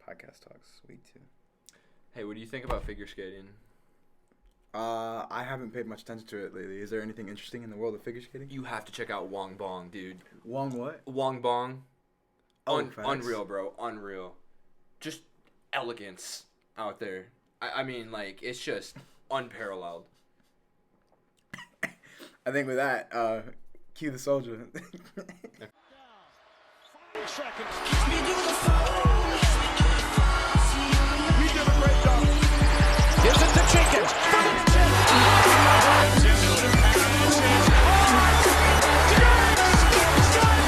Podcast Talks, week 2. Hey, what do you think about figure skating? I haven't paid much attention to it lately. Is there anything interesting in the world of figure skating? You have to check out Wong Bong, dude. Wong what? Wong Bong. Facts. Unreal, bro. Unreal. Just elegance out there. I mean, like, it's just unparalleled. I think with that, cue the soldier. 5 seconds. We did a great job. Gives it to Jenkins.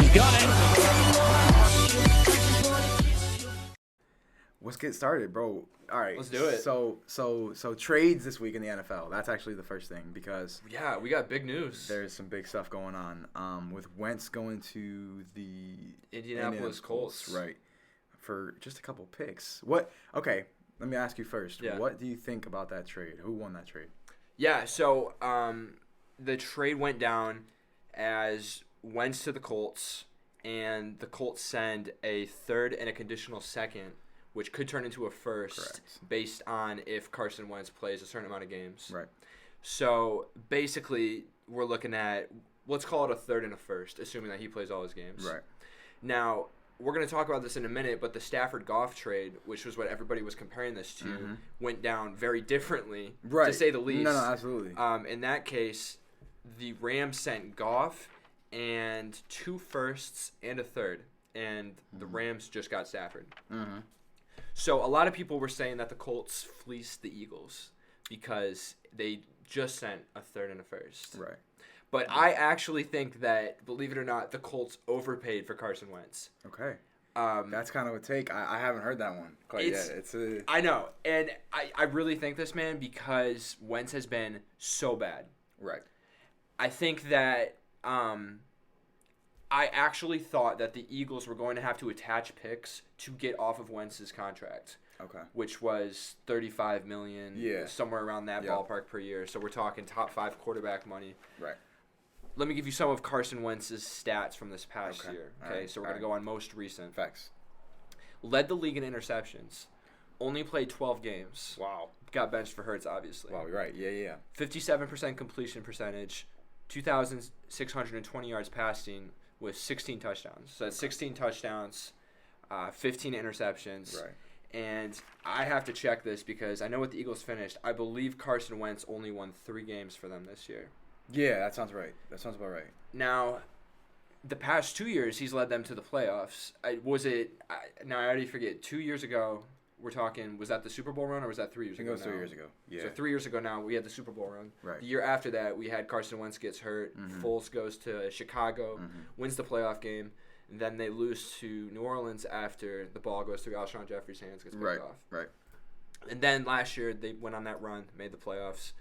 He got it. Let's get started, bro. All right. Let's do it. So trades this week in the NFL. That's actually the first thing because Yeah, we got big news. there's some big stuff going on. With Wentz going to the Indianapolis Colts. right, for just a couple picks. What? Okay, let me ask you first. Yeah. What do you think about that trade? Who won that trade? Yeah, so the trade went down as Wentz to the Colts, and the Colts send a third and a conditional second, which could turn into a first Correct. based on if Carson Wentz plays a certain amount of games. Right. So basically, we're looking at, let's call it a third and a first, assuming that he plays all his games. Right. Now, we're going to talk about this in a minute, but the Stafford-Goff trade, which was what everybody was comparing this to, went down very differently, Right. to say the least. No, absolutely. In that case, the Rams sent Goff and 2 firsts and a third, and the Rams just got Stafford. Mm-hmm. So a lot of people were saying that the Colts fleeced the Eagles because they just sent a third and a first. Right. But I actually think that, believe it or not, the Colts overpaid for Carson Wentz. Okay. That's kind of a take. I haven't heard that one quite yet. I know, and I really think this, man, because Wentz has been so bad. Right. I think that I actually thought that the Eagles were going to have to attach picks to get off of Wentz's contract. Okay. Which was $35 million, Yeah. somewhere around that Yep. ballpark per year. So we're talking top 5 quarterback money. Right. Let me give you some of Carson Wentz's stats from this past Okay. year. All Okay, right. so we're All going to go on most recent. Facts. Led the league in interceptions. Only played 12 games. Wow. Got benched for Hurts, obviously. Wow. You're right. Yeah. 57% completion percentage. 2,620 yards passing with 16 touchdowns. So that's 16 touchdowns, 15 interceptions. Right. And I have to check this because I know what the Eagles finished. I believe Carson Wentz only won 3 games for them this year. Yeah, that sounds right. That sounds about right. Now, the past 2 years, he's led them to the playoffs. Now, I already forget. 2 years ago, we're talking, was that the Super Bowl run or was that 3 years I think ago? it was 3 years ago. Yeah. So 3 years ago now, we had the Super Bowl run. Right. The year after that, we had Carson Wentz gets hurt. Foles goes to Chicago, wins the playoff game. And then they lose to New Orleans after the ball goes through Alshon Jeffrey's hands, gets picked off. Right. And then last year, they went on that run, made the playoffs,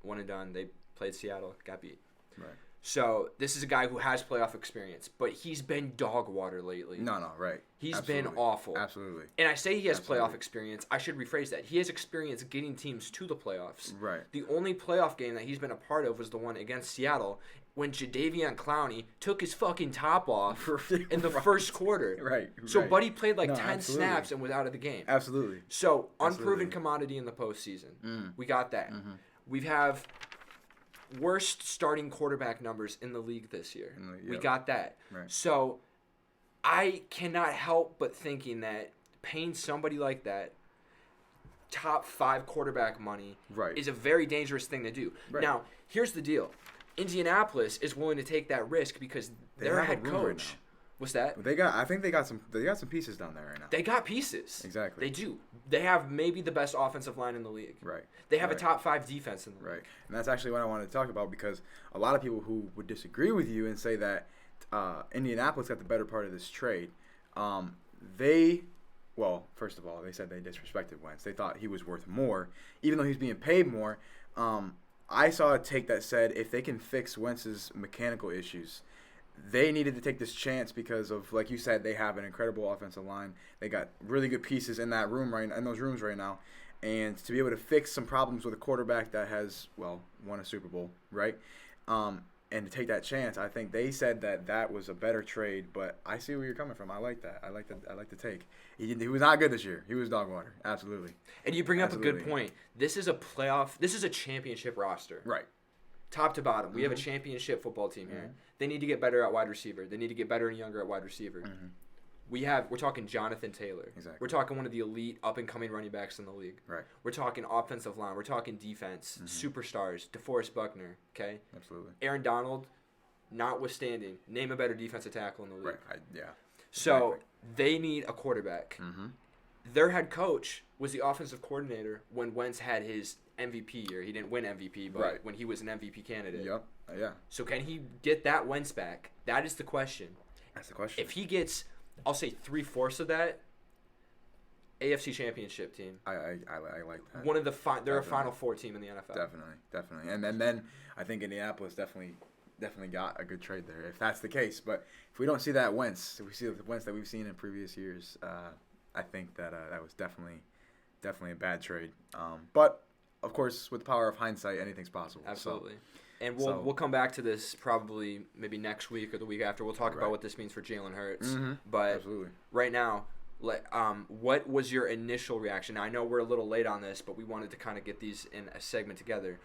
one and done. They played Seattle, got beat. Right. So this is a guy who has playoff experience, but he's been dog water lately. No, right. He's Absolutely. been awful. Absolutely. And I say he has Absolutely. playoff experience. I should rephrase that. He has experience getting teams to the playoffs. Right. The only playoff game that he's been a part of was the one against Seattle when Jadeveon Clowney took his fucking top off in the first quarter. Right. So right. Buddy played like No, 10 absolutely. snaps and was out of the game. Absolutely. So, unproven Absolutely. commodity in the postseason. We got that. Mm-hmm. We have worst starting quarterback numbers in the league this year. We yep. got that. Right. So, I cannot help but thinking that paying somebody like that top 5 quarterback money Right. is a very dangerous thing to do. Right. Now, here's the deal. Indianapolis is willing to take that risk because their have a head room right coach. now. What's that? I think they got some pieces down there right now. They got pieces. Exactly. They do. They have maybe the best offensive line in the league. Right. They have Right. a top 5 defense in the league. Right. And that's actually what I wanted to talk about because a lot of people who would disagree with you and say that Indianapolis got the better part of this trade, first of all, they said they disrespected Wentz. They thought he was worth more, even though he's being paid more. I saw a take that said if they can fix Wentz's mechanical issues, they needed to take this chance because of, like you said, they have an incredible offensive line. They got really good pieces in that room in those rooms right now, and to be able to fix some problems with a quarterback that has won a Super Bowl, right? and to take that chance, I think they said that was a better trade. But I see where you're coming from. I like that. I like the take. He was not good this year. He was dog water. Absolutely. And you bring up a good Absolutely. point. This is a playoff. This is a championship roster. Right. Top to bottom. We have a championship football team here. They need to get better at wide receiver. They need to get better and younger at wide receiver. We're talking Jonathan Taylor. Exactly. We're talking one of the elite up and coming running backs in the league. Right. We're talking offensive line. We're talking defense. Superstars. DeForest Buckner. Okay. Absolutely. Aaron Donald, notwithstanding, name a better defensive tackle in the league. Right. Yeah. So Exactly. they need a quarterback. Their head coach was the offensive coordinator when Wentz had his MVP year. He didn't win MVP, but Right. when he was an MVP candidate. Yep. Yeah. So can he get that Wentz back? That is the question. That's the question. If he gets, I'll say 3/4 of that, AFC Championship team. I like that. One of the they're a Definitely. Final Four team in the NFL. Definitely. And then I think Indianapolis definitely got a good trade there if that's the case. But if we don't see that Wentz, if we see the Wentz that we've seen in previous years, I think that that was definitely a bad trade. But of course, with the power of hindsight, anything's possible. So, Absolutely. And we'll come back to this probably maybe next week or the week after. We'll talk about Right. what this means for Jalen Hurts. But absolutely. right now, what was your initial reaction? Now, I know we're a little late on this, but we wanted to kind of get these in a segment together.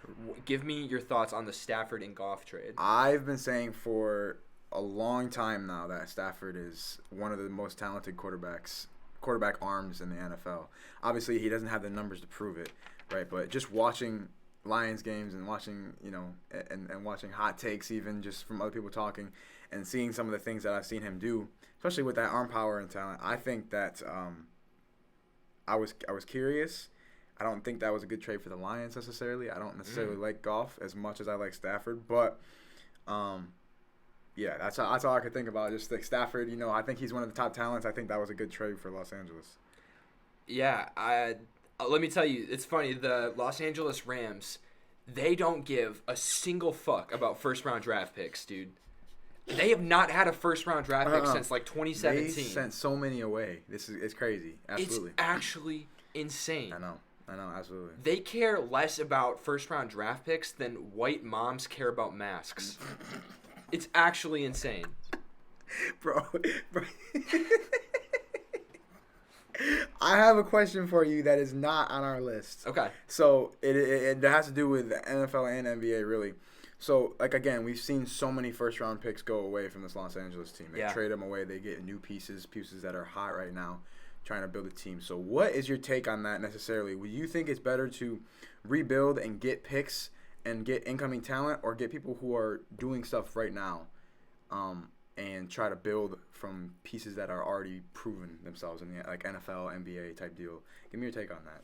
Give me your thoughts on the Stafford and Goff trade. I've been saying for a long time now that Stafford is one of the most talented quarterback arms in the NFL. Obviously, he doesn't have the numbers to prove it, right? But just watching Lions games and watching, and watching hot takes even just from other people talking and seeing some of the things that I've seen him do, especially with that arm power and talent, I think that I was curious. I don't think that was a good trade for the Lions necessarily. I don't necessarily like Goff as much as I like Stafford, but yeah, that's all I could think about. Just like Stafford, I think he's one of the top talents. I think that was a good trade for Los Angeles. Yeah, let me tell you, it's funny. The Los Angeles Rams, they don't give a single fuck about first-round draft picks, dude. They have not had a first-round draft pick since like 2017. They sent so many away. It's crazy. Absolutely. It's actually insane. I know, absolutely. They care less about first-round draft picks than white moms care about masks. It's actually insane. Bro. I have a question for you that is not on our list. Okay. So it has to do with the NFL and NBA, really. So, like, again, we've seen so many first-round picks go away from this Los Angeles team. They trade them away. They get new pieces that are hot right now, trying to build a team. So what is your take on that necessarily? Would you think it's better to rebuild and get picks and get incoming talent, or get people who are doing stuff right now and try to build from pieces that are already proven themselves in the like NFL, NBA type deal? Give me your take on that.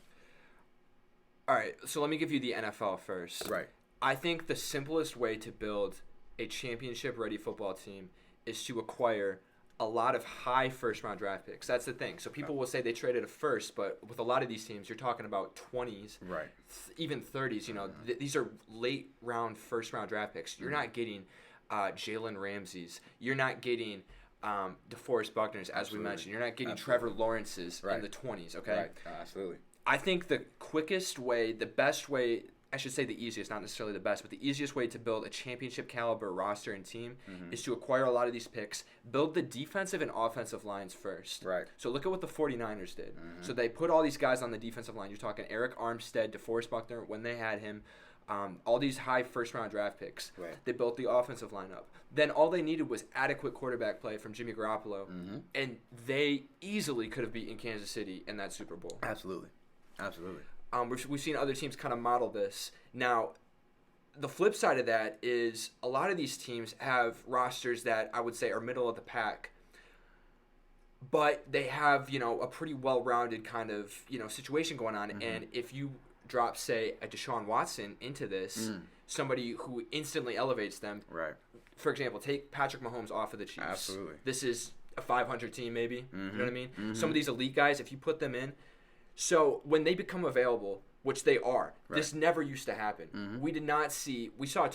All right, so let me give you the NFL first. Right. I think the simplest way to build a championship-ready football team is to acquire a lot of high first-round draft picks. That's the thing. So people will say they traded a first, but with a lot of these teams, you're talking about 20s, Right. Even 30s. These are late-round first-round draft picks. You're not getting Jalen Ramsey's. You're not getting DeForest Buckner's, as we mentioned. You're not getting Trevor Lawrence's in the 20s, okay? Right. Absolutely. I think the quickest way, the best way, I should say the easiest, not necessarily the best, but the easiest way to build a championship caliber roster and team is to acquire a lot of these picks, build the defensive and offensive lines first. Right. So look at what the 49ers did. So they put all these guys on the defensive line. You're talking Eric Armstead, DeForest Buckner when they had him, all these high first-round draft picks. Right. They built the offensive line up. Then all they needed was adequate quarterback play from Jimmy Garoppolo, and they easily could have beaten Kansas City in that Super Bowl. Absolutely. We've seen other teams kind of model this. Now, the flip side of that is a lot of these teams have rosters that I would say are middle of the pack, but they have, a pretty well-rounded kind of, situation going on. And if you drop, say, a Deshaun Watson into this, somebody who instantly elevates them. Right. For example, take Patrick Mahomes off of the Chiefs. Absolutely. This is a 500 team maybe. You know what I mean? Some of these elite guys, if you put them in, so when they become available, which they are, this never used to happen. We did not see. We saw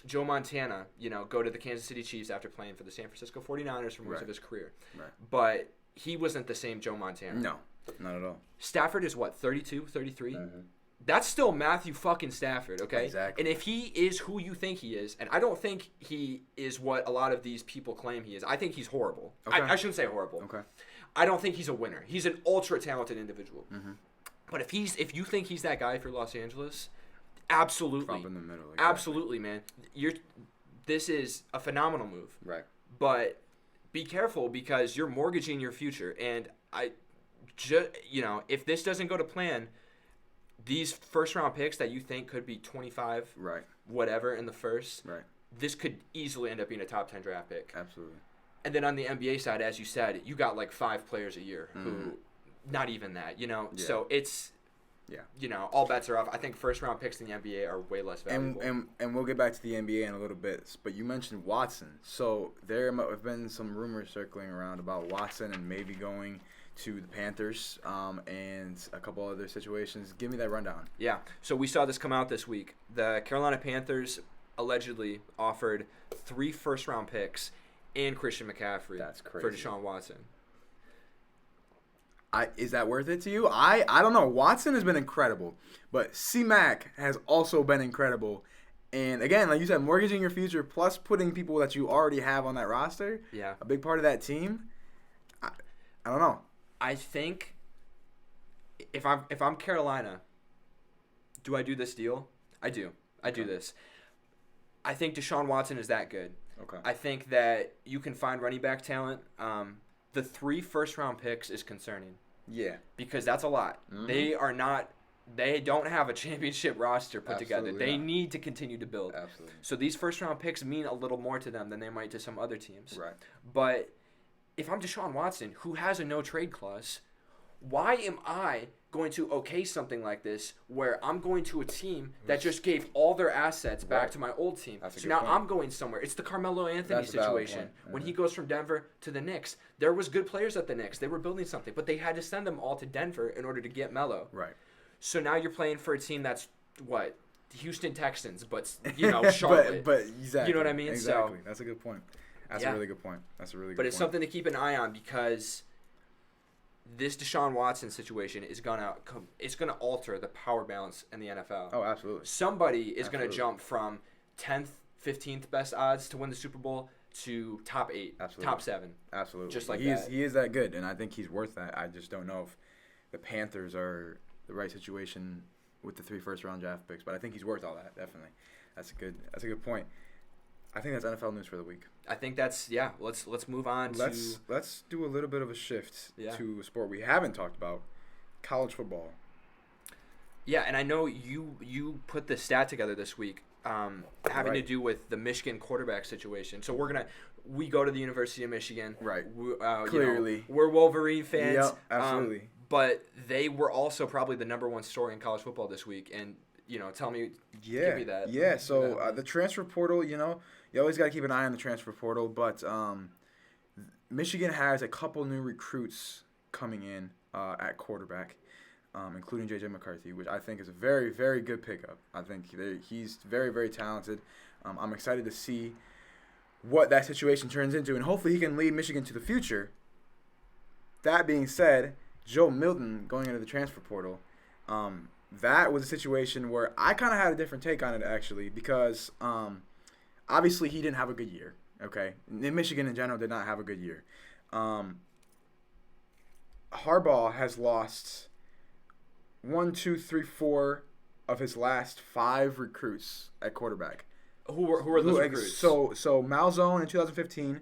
Joe Montana, go to the Kansas City Chiefs after playing for the San Francisco 49ers for most of his career. Right. But he wasn't the same Joe Montana. No, not at all. Stafford is what, 32, 33? That's still Matthew fucking Stafford, okay? Exactly. And if he is who you think he is, and I don't think he is what a lot of these people claim he is. I think he's horrible. Okay. I shouldn't say horrible. Okay. I don't think he's a winner. He's an ultra talented individual. Mm-hmm. But if you think he's that guy for Los Angeles, absolutely. Trump in the middle. Exactly. Absolutely, man. This is a phenomenal move. Right. But be careful because you're mortgaging your future. And if this doesn't go to plan, these first round picks that you think could be 25, Right. whatever in the first, Right. this could easily end up being a top 10 draft pick. Absolutely. And then on the NBA side, as you said, you got like 5 players a year who, not even that, Yeah. So it's, all bets are off. I think first round picks in the NBA are way less valuable. And we'll get back to the NBA in a little bit. But you mentioned Watson. So there have been some rumors circling around about Watson and maybe going to the Panthers and a couple other situations. Give me that rundown. Yeah. So we saw this come out this week. The Carolina Panthers allegedly offered 3 first-round picks and Christian McCaffrey That's crazy. for Deshaun Watson. Is that worth it to you? I don't know. Watson has been incredible, but C-Mac has also been incredible. And again, like you said, mortgaging your future plus putting people that you already have on that roster, Yeah. a big part of that team. I don't know. I think if I'm Carolina, do I do this deal? I do. I do this. I think Deshaun Watson is that good. Okay. I think that you can find running back talent. The 3 first-round picks is concerning Yeah. because that's a lot. Mhm. They don't have a championship roster put together. Absolutely They not. need to continue to build. Absolutely. So these first-round picks mean a little more to them than they might to some other teams. Right. But if I'm Deshaun Watson, who has a no-trade clause, why am I going to okay something like this where I'm going to a team that just gave all their assets back Right. to my old team? That's a So good now point. I'm going somewhere. It's the Carmelo Anthony That's a valid situation. point. When Mhm. he goes from Denver to the Knicks, there was good players at the Knicks. They were building something, but they had to send them all to Denver in order to get Melo. Right. So now you're playing for a team that's what? Houston Texans, but Charlotte. but exactly. You know what I mean? So- Exactly. That's a good point. That's Yeah. a really good point. That's a really good But point. it's something to keep an eye on because this Deshaun Watson situation is gonna alter the power balance in the NFL. Oh, absolutely. Somebody is gonna Absolutely. jump from 10th, 15th best odds to win the Super Bowl to top 8, Absolutely. top 7. Absolutely. Just like he that. He is that good, and I think he's worth that. I just don't know if the Panthers are the right situation with the 3 first-round draft picks, but I think he's worth all that. Definitely. That's a good point. I think that's NFL news for the week. I think that's Let's move on Let's do a little bit of a shift Yeah. to a sport we haven't talked about, college football. Yeah, and I know you put the stat together this week, having to Right. do with the Michigan quarterback situation. So we go to the University of Michigan. Right. Clearly, we're Wolverine fans. Yep, absolutely. But they were also probably the number 1 story in college football this week, and tell me, give me that. Yeah, so Give me that. the transfer portal, you always got to keep an eye on the transfer portal, but Michigan has a couple new recruits coming in at quarterback, including J.J. McCarthy, which I think is a very, very good pickup. I think he's very, very talented. I'm excited to see what that situation turns into, and hopefully he can lead Michigan to the future. That being said, Joe Milton going into the transfer portal, that was a situation where I kind of had a different take on it, actually, because obviously he didn't have a good year, okay? Michigan in general did not have a good year. Harbaugh has lost 1, 2, 3, 4 of his last 5 recruits at quarterback. Who are those recruits? So Malzone in 2015,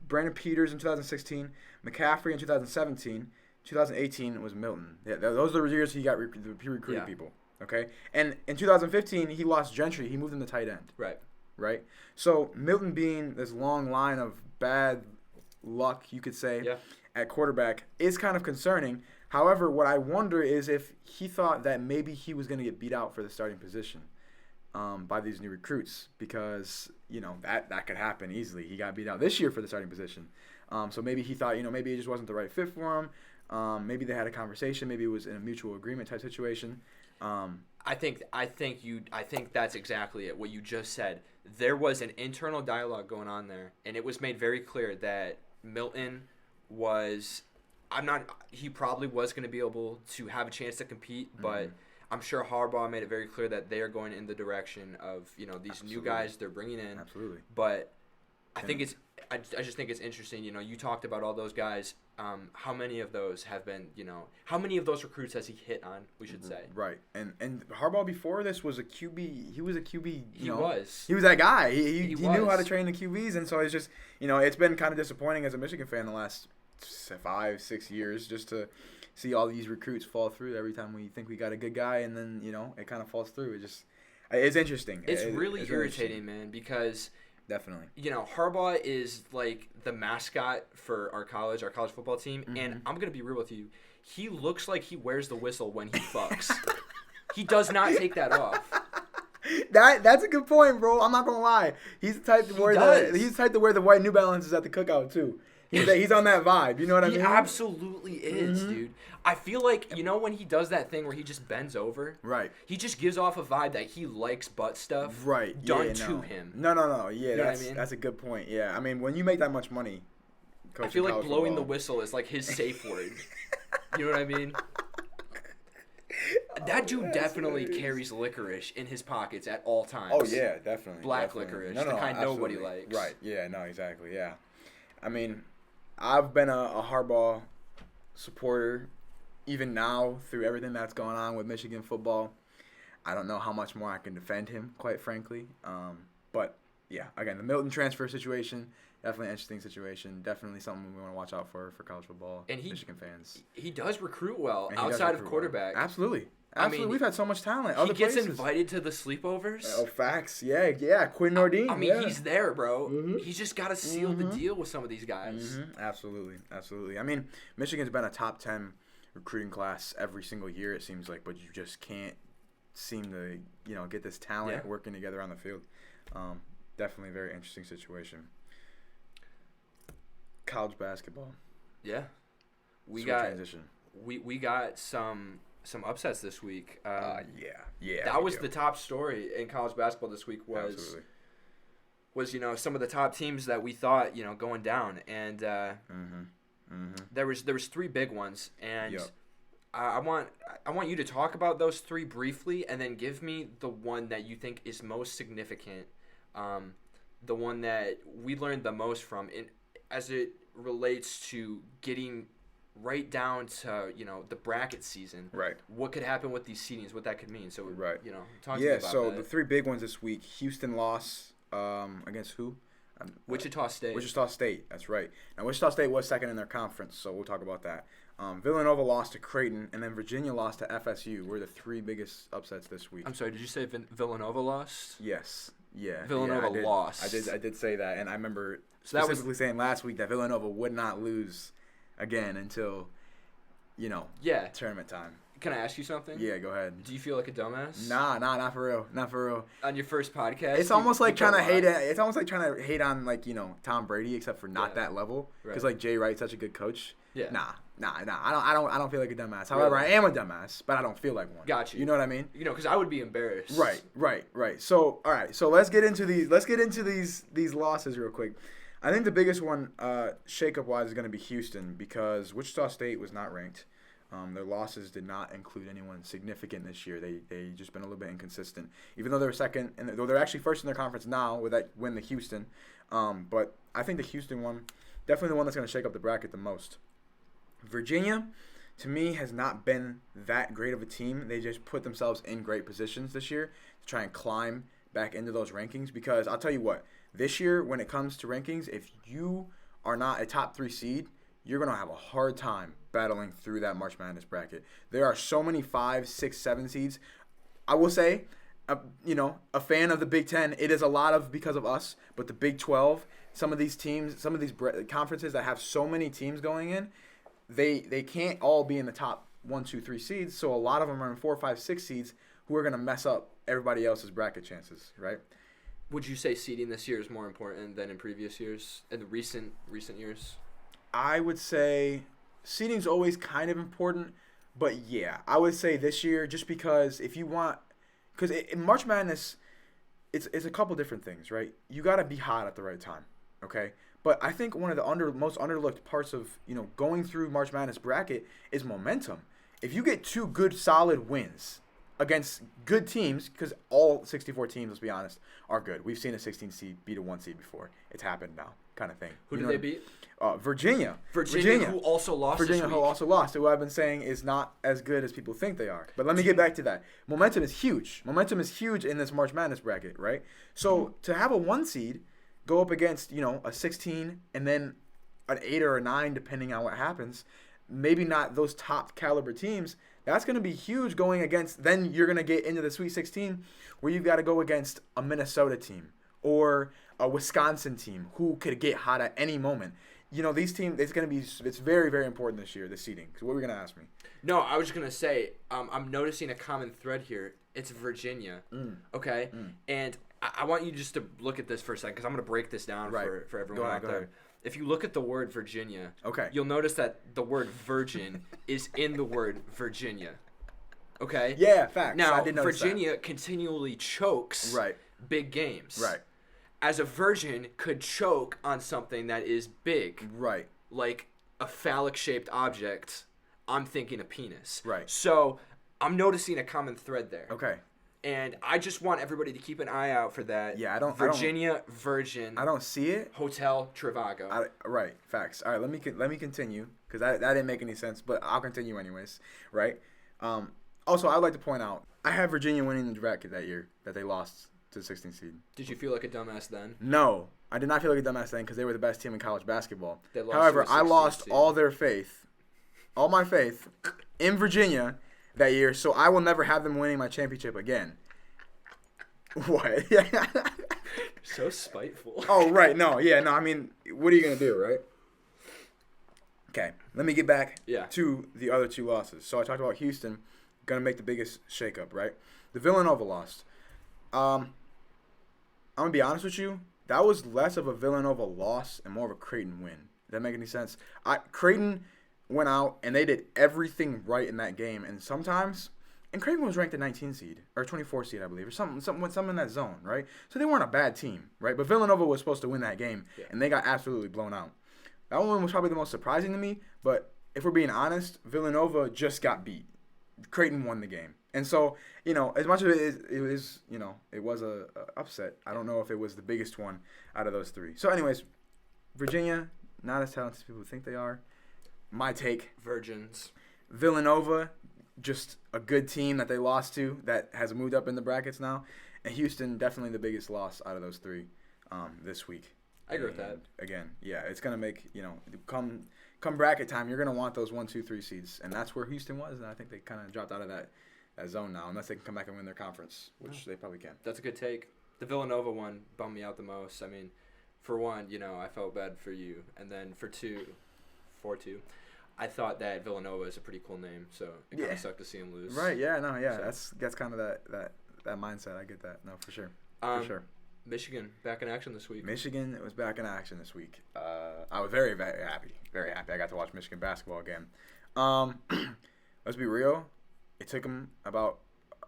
Brandon Peters in 2016, McCaffrey in 2017, 2018 was Milton. Yeah, those are the years he recruited people. Okay, and in 2015 he lost Gentry. He moved him to tight end. Right. So Milton being this long line of bad luck, you could say, at quarterback is kind of concerning. However, what I wonder is if he thought that maybe he was going to get beat out for the starting position by these new recruits, because that could happen easily. He got beat out this year for the starting position. So maybe he thought maybe it just wasn't the right fit for him. Maybe they had a conversation. Maybe it was in a mutual agreement type situation. I think that's exactly it. What you just said. There was an internal dialogue going on there, and it was made very clear that Milton was. He probably was going to be able to have a chance to compete, but I'm sure Harbaugh made it very clear that they are going in the direction of, these Absolutely. new guys they're bringing in. Absolutely. But I just think it's interesting. You talked about all those guys. How many of those have been, how many of those recruits has he hit on, we should say? Right. And Harbaugh before this was a QB. He was a QB. He was. He was that guy. He knew how to was. train the QBs, and so it's just, it's been kind of disappointing as a Michigan fan the last 5-6 years just to see all these recruits fall through every time we think we got a good guy, and then, it kind of falls through. It's interesting. It's really irritating, man, because definitely. Harbaugh is like the mascot for our college football team, and I'm gonna be real with you. He looks like he wears the whistle when he fucks. He does not take that off. That's a good point, bro. I'm not gonna lie. He's the type to wear the white New Balances at the cookout too. He's on that vibe. You know what I mean? He absolutely is, dude. I feel like, when he does that thing where he just bends over? Right. He just gives off a vibe that he likes butt stuff right. done to him. No. Yeah, you know what I mean? That's a good point. Yeah, I mean, when you make that much money, I feel like blowing the whistle is like his safe word. You know what I mean? That dude definitely carries licorice in his pockets at all times. Oh, yeah, definitely. Black licorice, the kind nobody likes. Right, yeah, no, exactly, yeah. I mean, I've been a Harbaugh supporter even now through everything that's going on with Michigan football. I don't know how much more I can defend him, quite frankly. But, yeah, again, the Milton transfer situation, definitely an interesting situation. Definitely something we want to watch out for college football, and Michigan fans. He does recruit well outside of quarterback. Well. Absolutely. I mean, we've had so much talent. He gets invited to the sleepovers. Oh, facts. Yeah. Quinn Nordine. I mean, he's there, bro. He's just got to seal the deal with some of these guys. Absolutely. I mean, Michigan's been a top 10 recruiting class every single year, it seems like, but you just can't seem to, get this talent working together on the field. Definitely a very interesting situation. College basketball. Yeah. We got some upsets this week. Yeah. That was the top story in college basketball this week was some of the top teams that we thought, going down, and there was 3 big ones, and I want you to talk about those 3 briefly, and then give me the one that you think is most significant, the one that we learned the most from, as it relates to getting right down to the bracket season. Right. What could happen with these seedings? What that could mean. So right. Talk to me about so that. The 3 big ones this week: Houston lost against who? Wichita State. Wichita State. That's right. Now Wichita State was second in their conference, so we'll talk about that. Villanova lost to Creighton, and then Virginia lost to FSU. Were the 3 biggest upsets this week. I'm sorry. Did you say Villanova lost? Yes. Yeah. Villanova lost. I did say that, and I remember specifically saying last week that Villanova would not lose again until, tournament time. Can I ask you something? Yeah, go ahead. Do you feel like a dumbass? Nah, not for real. On your first podcast, it's almost like trying to hate. It's almost like trying to hate on Tom Brady, except for not that level. Because Jay Wright's such a good coach. Yeah. Nah. I don't feel like a dumbass. However, I am a dumbass, but I don't feel like one. Got you. You know what I mean? Because I would be embarrassed. Right. So all right. So let's get into these losses real quick. I think the biggest one, shakeup wise, is going to be Houston because Wichita State was not ranked. Their losses did not include anyone significant this year. They just been a little bit inconsistent. Even though they're second, and though they're actually first in their conference now with that win to Houston. But I think the Houston one, definitely the one that's going to shake up the bracket the most. Virginia, to me, has not been that great of a team. They just put themselves in great positions this year to try and climb back into those rankings. Because I'll tell you what, this year when it comes to rankings, if you are not a top 3 seed, you're going to have a hard time battling through that March Madness bracket. There are so many 5, 6, 7 seeds. I will say, a fan of the Big Ten, it is a lot of because of us, but the Big 12, some of these teams, some of these conferences that have so many teams going in, they can't all be in the top 1, 2, 3 seeds, so a lot of them are in 4, 5, 6 seeds who are going to mess up everybody else's bracket chances, right? Would you say seeding this year is more important than in previous years, in the recent years? I would say seeding's always kind of important, but yeah, I would say this year just because if you want, because in March Madness, it's a couple different things, right? You got to be hot at the right time, okay? But I think one of the most underlooked parts of going through March Madness bracket is momentum. If you get 2 good solid wins, against good teams, because all 64 teams, let's be honest, are good. We've seen a 16 seed beat a 1 seed before. It's happened now, kind of thing. Who You did know they what- beat? Virginia. Virginia, who also lost Virginia, this who week. also lost. Who I've been saying is not as good as people think they are. But let me get back to that. Momentum is huge. Momentum is huge in this March Madness bracket, right? So to have a 1 seed go up against, a 16 and then an 8 or a 9, depending on what happens, maybe not those top caliber teams, that's going to be huge going against. Then you're going to get into the Sweet 16 where you've got to go against a Minnesota team or a Wisconsin team who could get hot at any moment. These teams, it's very, very important this year, the seeding. So what were you going to ask me? No, I was just going to say, I'm noticing a common thread here. It's Virginia, okay? And I want you just to look at this for a second because I'm going to break this down for everyone out there. If you look at the word Virginia, you'll notice that the word virgin is in the word Virginia, okay? Yeah, facts. Now, I did notice Virginia continually chokes big games. Right. As a virgin could choke on something that is big. Right. Like a phallic-shaped object, I'm thinking a penis. Right. So I'm noticing a common thread there. Okay. And I just want everybody to keep an eye out for that. Yeah, I don't. Virginia Virgin. I don't see it. Hotel Trivago. Right. Facts. All right. Let me continue because that didn't make any sense, but I'll continue anyways. Right. Also, I'd like to point out I had Virginia winning the bracket that year that they lost to the 16th seed. Did you feel like a dumbass then? No, I did not feel like a dumbass then because they were the best team in college basketball. Lost However, to a I 16th lost seed. all my faith in Virginia that year, so I will never have them winning my championship again. What? So spiteful. Oh, right. No, yeah, no, I mean, what are you going to do, right? Okay, let me get back to the other 2 losses. So I talked about Houston going to make the biggest shakeup, right? The Villanova lost. I'm going to be honest with you. That was less of a Villanova loss and more of a Creighton win. Does that make any sense? Creighton went out and they did everything right in that game. And Creighton was ranked a 19 seed or 24 seed, I believe, or something in that zone, right? So they weren't a bad team, right? But Villanova was supposed to win that game, and they got absolutely blown out. That one was probably the most surprising to me. But if we're being honest, Villanova just got beat. Creighton won the game. And so, as much as it was a upset, I don't know if it was the biggest one out of those 3. So anyways, Virginia, not as talented as people think they are. My take. Virgins. Villanova, just a good team that they lost to that has moved up in the brackets now. And Houston, definitely the biggest loss out of those 3 this week. I agree with that. Again, yeah, it's going to make, come bracket time, you're going to want those 1, 2, 3 seeds. And that's where Houston was. And I think they kind of dropped out of that zone now, unless they can come back and win their conference, which they probably can. That's a good take. The Villanova one bummed me out the most. I mean, for one, I felt bad for you. And then for 2, I thought that Villanova is a pretty cool name, so it kind of sucked to see him lose. Right, yeah, no, yeah. So. That's kind of that mindset. I get that. No, for sure. For sure. Michigan, back in action this week. Michigan was back in action this week. I was very, very happy. Very happy. I got to watch Michigan basketball again. Let's be real. It took them about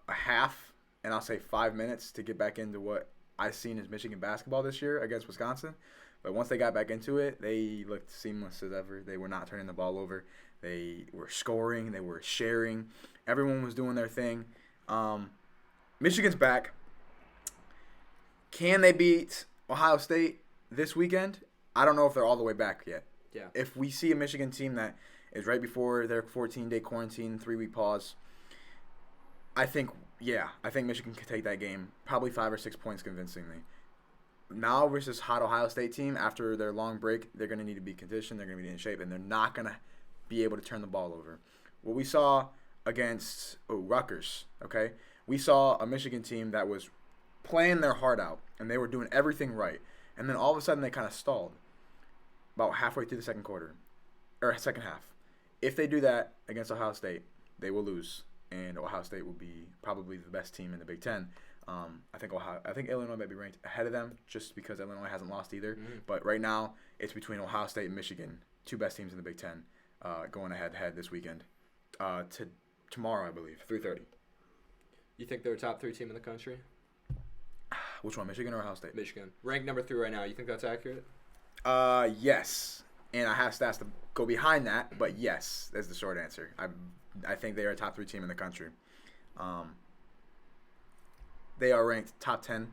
a half, and I'll say 5 minutes to get back into what I've seen as Michigan basketball this year against Wisconsin. But once they got back into it, they looked seamless as ever. They were not turning the ball over. They were scoring. They were sharing. Everyone was doing their thing. Michigan's back. Can they beat Ohio State this weekend? I don't know if they're all the way back yet. Yeah. If we see a Michigan team that is right before their 14-day quarantine, 3-week pause, I think Michigan could take that game, probably 5 or 6 points convincingly. Now versus hot Ohio State team, after their long break, they're going to need to be conditioned, they're going to be in shape, and they're not going to be able to turn the ball over. What we saw against Rutgers, okay? We saw a Michigan team that was playing their heart out, and they were doing everything right. And then all of a sudden they kind of stalled about halfway through the second half. If they do that against Ohio State, they will lose, and Ohio State will be probably the best team in the Big Ten. I think Illinois might be ranked ahead of them just because Illinois hasn't lost either. Mm-hmm. But right now, it's between Ohio State and Michigan, 2 best teams in the Big Ten, going head-to-head this weekend. Tomorrow, I believe, 3:30. You think they're a top 3 team in the country? Which one, Michigan or Ohio State? Michigan. Ranked number 3 right now. You think that's accurate? Yes. And I have stats to go behind that, but yes, that's the short answer. I think they are a top 3 team in the country. they are ranked top 10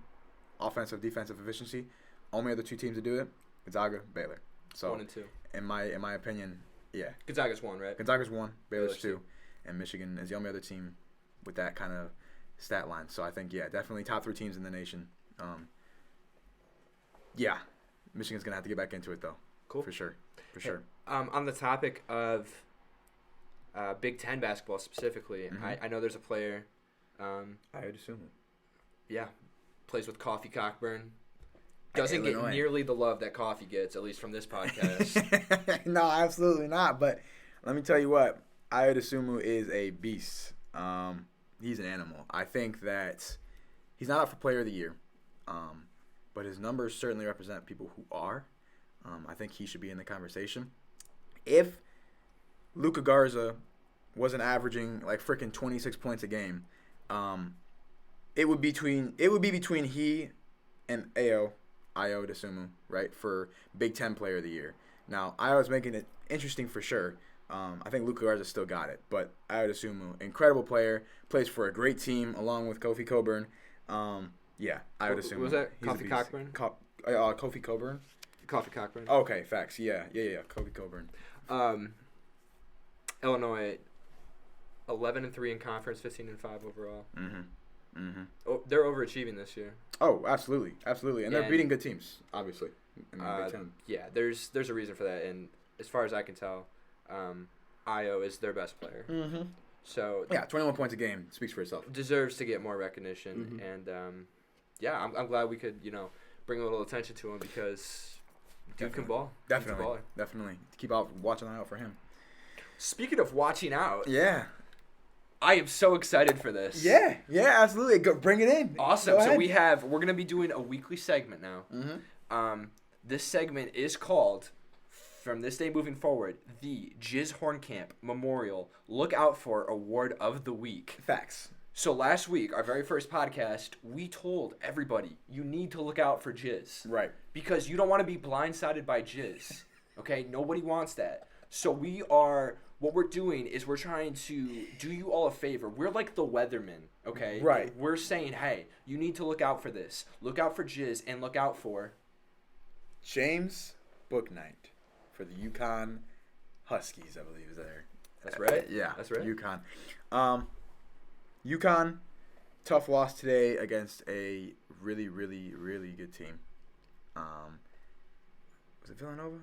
offensive defensive efficiency. Only other 2 teams to do it: Gonzaga, Baylor. So 1 and 2. in my opinion, yeah, Gonzaga's 1, right? Gonzaga's 1, Baylor's Baylor's 2, and Michigan is the only other team with that kind of stat line. So I think definitely top 3 teams in the nation. Michigan's gonna have to get back into it though. Cool. For sure. On the topic of Big Ten basketball specifically, I know there's a player. I would assume. Plays with Coffee Cockburn. Doesn't Illinois. get nearly the love that Coffee gets, at least from this podcast. No, absolutely not. But let me tell you what, Ayo Dosunmu is a beast. He's an animal. I think that he's not up for Player of the Year, but his numbers certainly represent people who are. I think he should be in the conversation. If Luka Garza wasn't averaging like freaking 26 points a game, it would be between he and Ayo Dosunmu, right, for Big Ten Player of the Year. Now, Ayo's making it interesting for sure. I think Luka Garza still got it, but Ayo Dosunmu, incredible player, plays for a great team along with Kofi Cockburn. Ayo Dosunmu. Was that He's a Kofi beast. Cockburn? Kofi Cockburn? Coffee Cockburn. Okay, facts. Yeah. Kofi Cockburn. Illinois, 11-3 in conference, 15-5 overall. Mm-hmm. Oh, they're overachieving this year. Oh, absolutely. And they're And- beating good teams, obviously. In the Big Ten. Yeah, there's a reason for that, and as far as I can tell, Ayo is their best player. Mm-hmm. So 21 points a game speaks for itself. deserves to get more recognition, and I'm glad we could bring a little attention to him because dude can ball. Dude's a baller. Definitely. Keep watching out for him. Speaking of watching out, Yeah. I am so excited for this. Yeah, absolutely. Go, bring it in. Awesome. Go So ahead. we're gonna be doing a weekly segment now. Mm-hmm. This segment is called, from this day moving forward, the Jizz Hornkamp Memorial Look Out For Award of the Week. Facts. So last week, our very first podcast, we told everybody you need to look out for Jizz. Right. Because you don't want to be blindsided by Jizz. Okay? Nobody wants that. So what we're doing is we're trying to do you all a favor. We're like the weathermen, okay? Right. We're saying, hey, you need to look out for this. Look out for Jizz and look out for James Bouknight for the UConn Huskies, I believe, is there. That's right. Yeah. That's right. UConn. UConn, tough loss today against a really, really, really good team. Was it Villanova?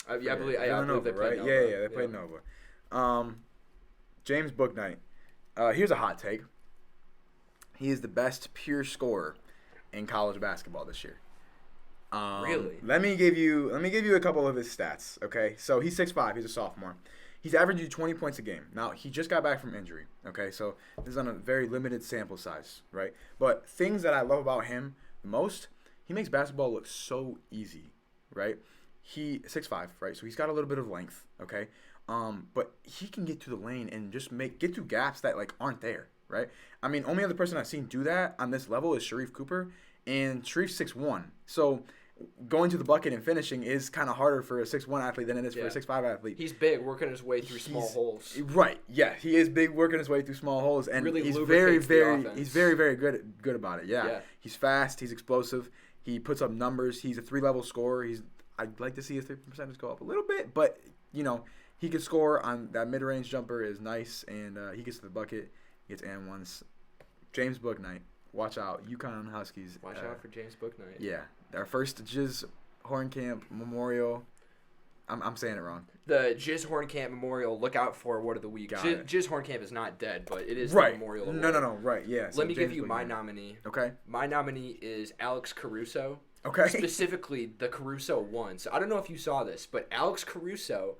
I believe Villanova, they played right? Nova. Yeah, they played Nova. James Bouknight. Here's a hot take. He is the best pure scorer in college basketball this year. Really? Let me give you a couple of his stats. Okay, so he's 6'5". He's a sophomore. He's averaging 20 points a game. Now he just got back from injury. Okay, so this is on a very limited sample size, right? But things that I love about him the most, he makes basketball look so easy, right? He 6'5", right? So he's got a little bit of length, okay? But he can get to the lane and just get through gaps that like aren't there, right? I mean, only other person I've seen do that on this level is Sharif Cooper, and Sharif's 6'1". So going to the bucket and finishing is kind of harder for a 6'1" athlete than it is for a 6'5" athlete. He's big, working his way through small holes. Right. Yeah, he is big, working his way through small holes, and Really he's lubricates the very, offense. he's very good about it. Yeah. Yeah. He's fast. He's explosive. He puts up numbers. He's a 3-level scorer. I'd like to see his 3 percentage go up a little bit, but he can score on that mid-range jumper is nice, and he gets to the bucket, gets and ones. James Bouknight, watch out. UConn Huskies. Watch out for James Bouknight. Yeah, our first Jizz Hornkamp Memorial. I'm saying it wrong. The Jizz Hornkamp Memorial Look Out For Award of the Week. Got it. Jizz Hornkamp is not dead, but it is Right. the Memorial Award. No. Right. Yeah. So Let me give James you my Bouknight. nominee. Okay. My nominee is Alex Caruso. Okay. Specifically, the Caruso one. So I don't know if you saw this, but Alex Caruso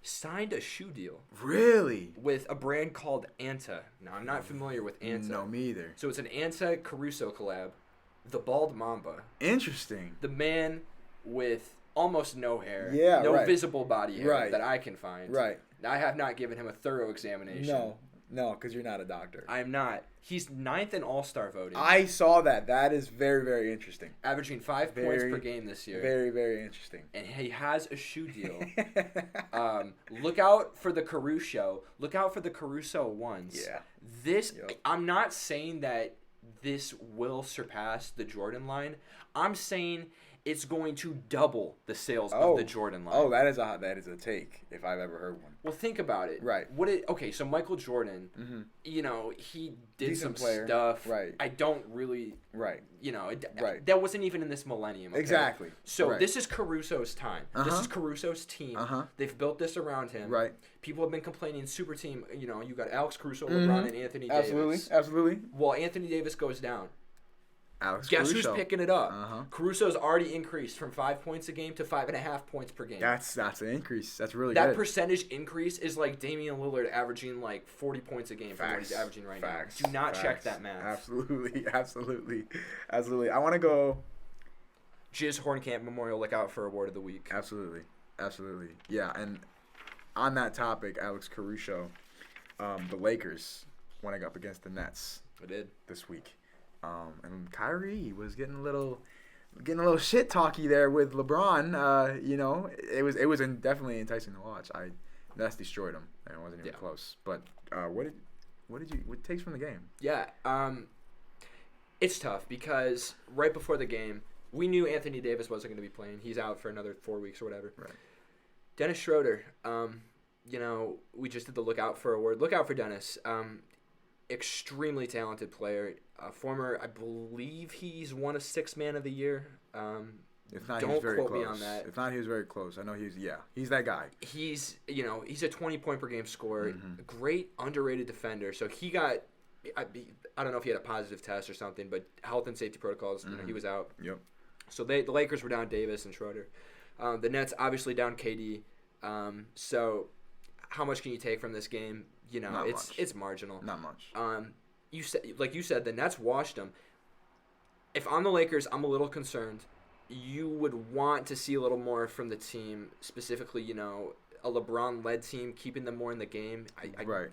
signed a shoe deal Really? with a brand called Anta. Now, I'm not familiar with Anta. No, me either. So it's an Anta Caruso collab. The Bald Mamba. Interesting. The man with almost no hair. Yeah, no right. visible body hair Right. that I can find. Right. I have not given him a thorough examination. No, because you're not a doctor. I am not. He's 9th in All-Star voting. I saw that. That is very, very interesting. Averaging 5 points Very, per game this year. Very, very interesting. And he has a shoe deal. Look out for the Caruso. Look out for the Caruso ones. Yeah. This, Yep. I'm not saying that this will surpass the Jordan line. I'm saying it's going to double the sales of the Jordan line. Oh, that is a take if I've ever heard one. Well, think about it. Right. So Michael Jordan, he did Decent some player. stuff. Right. I don't really, Right. Right. that wasn't even in this millennium. Okay? Exactly. So Right. this is Caruso's time. This is Caruso's team. They've built this around him. Right. People have been complaining, super team, you got Alex Caruso, LeBron, and Anthony Davis. Absolutely. Well, Anthony Davis goes down. Alex Guess Caruso. who's picking it up? Caruso's already increased from 5 points a game to 5.5 points per game. That's an increase. That's really That good. Percentage percentage increase is like Damian Lillard averaging like 40 points a game for what he's averaging right Facts. now. Do not check Facts. that math. Absolutely. I want to go. Jizz Hornkamp Memorial Look Out for Award of the Week. Absolutely. Yeah, and on that topic, Alex Caruso, the Lakers went up against the Nets. I did. This week. And Kyrie was getting a little shit talky there with LeBron. It was definitely enticing to watch. Nets destroyed him, and it wasn't even close. But what takes from the game? Yeah, it's tough because right before the game, we knew Anthony Davis wasn't going to be playing. He's out for another 4 weeks or whatever. Right. Dennis Schroeder, we just did the Look Out for Award. Look out for Dennis. Extremely talented player. Former, I believe he's won a 6th Man of the Year. If not, don't he was very quote close. me on that. If not, he was very close. I know he's that guy. He's a 20-point per game scorer. Great underrated defender. So he got, I don't know if he had a positive test or something, but health and safety protocols, he was out. Yep. So the Lakers were down Davis and Schroeder. The Nets obviously down KD. So how much can you take from this game? It's marginal. Not much. You said, the Nets washed them. If I'm the Lakers, I'm a little concerned. You would want to see a little more from the team, specifically, a LeBron-led team, keeping them more in the game. I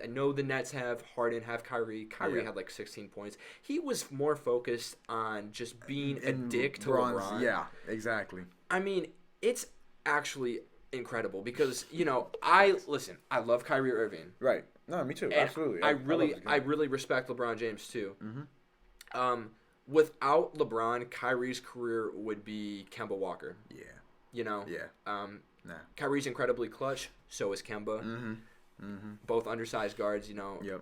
know the Nets have Harden, have Kyrie. Kyrie had like 16 points. He was more focused on just being a dick to LeBron. Yeah, exactly. I mean, it's actually incredible because, I love Kyrie Irving. Right. No, me too. And Absolutely. I really respect LeBron James too. Without LeBron, Kyrie's career would be Kemba Walker. Yeah. Yeah. Kyrie's incredibly clutch. So is Kemba. Both undersized guards. Yep.